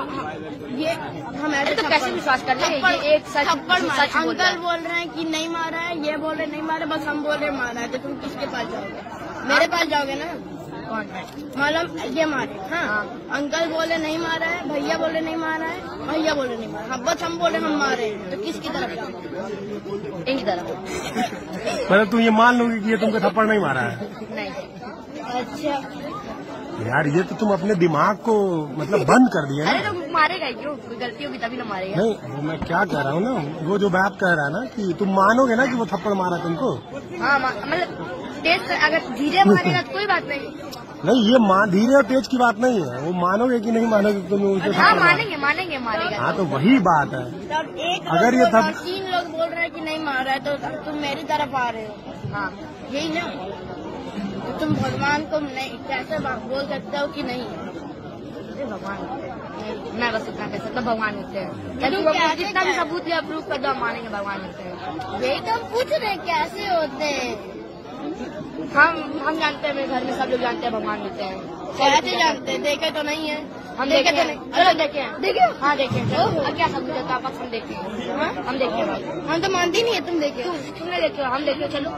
ये हम ऐसे तो कैसे विश्वास कर ले? ये एक सच थप्पड़ मारा। सच बोल रहा है। अंकल बोल रहे हैं कि नहीं मारा है, ये बोल रहे नहीं मारा, बस हम बोल रहे मारा है। तो तुम किसके पास जाओगे? मेरे पास जाओगे ना। कौन? मतलब ये मारे। हाँ, अंकल बोले नहीं मारा है, भैया बोले नहीं मारा है, भैया बोले नहीं मारा। हाँ, बस हम बोले हम मारे हैं। तो किसकी तरफ जाओगे? इनकी तरफ। मतलब तुम ये मान लोगे कि ये तुमको थप्पड़ नहीं मारा है? नहीं। अच्छा, यार ये तो तुम अपने दिमाग को मतलब बंद कर दिया अरे ना। तो मारेगा ही क्यों? कोई गलती होगी तभी ना मारेगा। नहीं, वो मैं क्या कह रहा हूँ ना, वो जो बात कह रहा है ना कि तुम मानोगे ना कि वो थप्पड़ मारा तुमको। हाँ, मतलब तेज अगर धीरे मारेगा तो कोई बात नहीं। नहीं, ये धीरे और तेज की बात नहीं है, वो मानोगे कि नहीं मानोगे तुम उसे हाँ, थप्पड़ मारा। मानेंगे मानेंगे, मारेगा। हाँ, तो वही बात है। तब एक अगर ये लोग थप- और 3 लोग बोल रहे हैं कि नहीं मारा है, तो तुम मेरी तरफ आ रहे हो। हाँ, यही ना। तो तुम भगवान को नहीं कैसे बोल सकते हो कि नहीं? अरे भगवान होते हैं। मैं बस इतना कह सकता हूँ, भगवान होते हैं। तुम यदि वो कैसे जितना भी क्या- सबूत या प्रूफ कर दो, हम मानेंगे भगवान होते हैं। यही तो हम पूछ रहे हैं, कैसे होते हैं? हम जानते हैं, मेरे घर में सब लोग जानते हैं भगवान होते हैं। कैसे जानते हैं? देखे तो नहीं है। हम देखे देखे तो हैं। नहीं। चलो देखे हैं। देखे? हाँ देखे हैं। चलो, अब क्या सबूत है? आपस हम देखे हैं। हाँ? हम देखे हैं भाई। हम तो मानती नहीं है, तुम देखे। तुमने देखे हो, हम देखे हो। चलो,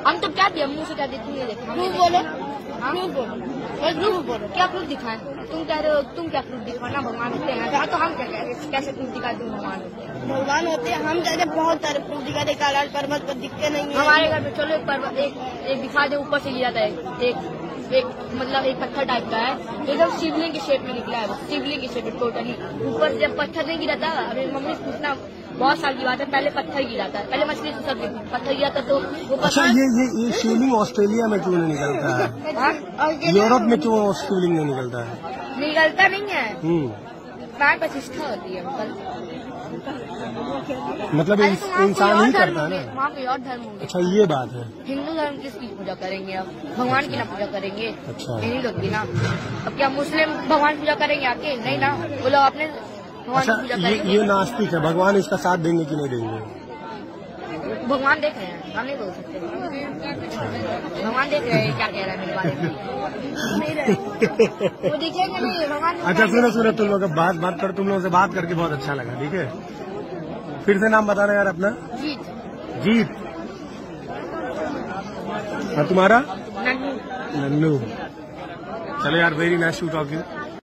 हम तो क्या दिया मुंह से क्या देते? तुमने देखा? हमने प्रूफ देखा। बोलो, हाँ? प्रूफ बोलो, बस प्रूफ बोलो। क्या प्रूफ दिखाएं? तुम कह रहे हो, तुम क्या प्रूफ दिखाओ ना भगवान होते हैं। हाँ, तो हम क्या कह रहे हैं? कैसे प्रूफ दिखाए तुम भगवान होते हैं? भगवान होते हैं, हम जैसे बहुत सारे प्रूफ दिखाते, कैलाश पर्वत पर दिखते नहीं है। हमारे घर में चलो एक पर्वत एक दिखा दे, ऊपर से गिरा था एक मतलब एक पत्थर टाइप का है, एकदम शिवलिंग के शेप में निकला है। वो शिवलिंग के शेप में टोटली ऊपर से जब पत्थर नहीं गिरा था। अभी मम्मी से पूछना, बहुत साल की बात है, पहले पत्थर गिरा था। पहले मछली से सब पत्थर गिरा था, तो वो अच्छा, पत्थर ये शिवलिंग ऑस्ट्रेलिया में क्यों नहीं निकलता है? हाँ? और यूरोप में क्यों शिवलिंग नहीं निकलता है? निकलता नहीं है। हम्म। प्रतिष्ठा होती है अंकल। मतलब अरे तो वहाँ इंसान कोई ही और धर्म करता है होंगे, ना। वहाँ कोई और धर्म होंगे। अच्छा, ये बात है। हिंदू धर्म किसकी पूजा करेंगे? अब भगवान की ना पूजा करेंगे। अच्छा। यही लोग की ना। अब क्या मुस्लिम भगवान पूजा करेंगे आके? नहीं ना, वो लोग अपने भगवान अच्छा, की पूजा ये करेंगे। नास्तिक है, भगवान इसका साथ देंगे कि नहीं देंगे? भगवान देख रहे हैं, हम नहीं बोल सकते। भगवान देख रहे हैं क्या कह रहा है मेरे बारे में। वो दिखेंगे नहीं भगवान। अच्छा, सुनो, तुम लोग अब बात कर, तुम लोगों से बात करके बहुत अच्छा लगा। ठीक है, फिर से नाम बताना यार अपना। जीत। और तुम्हारा? नन्नू। नन्नू। चलो यार, very nice to talk you.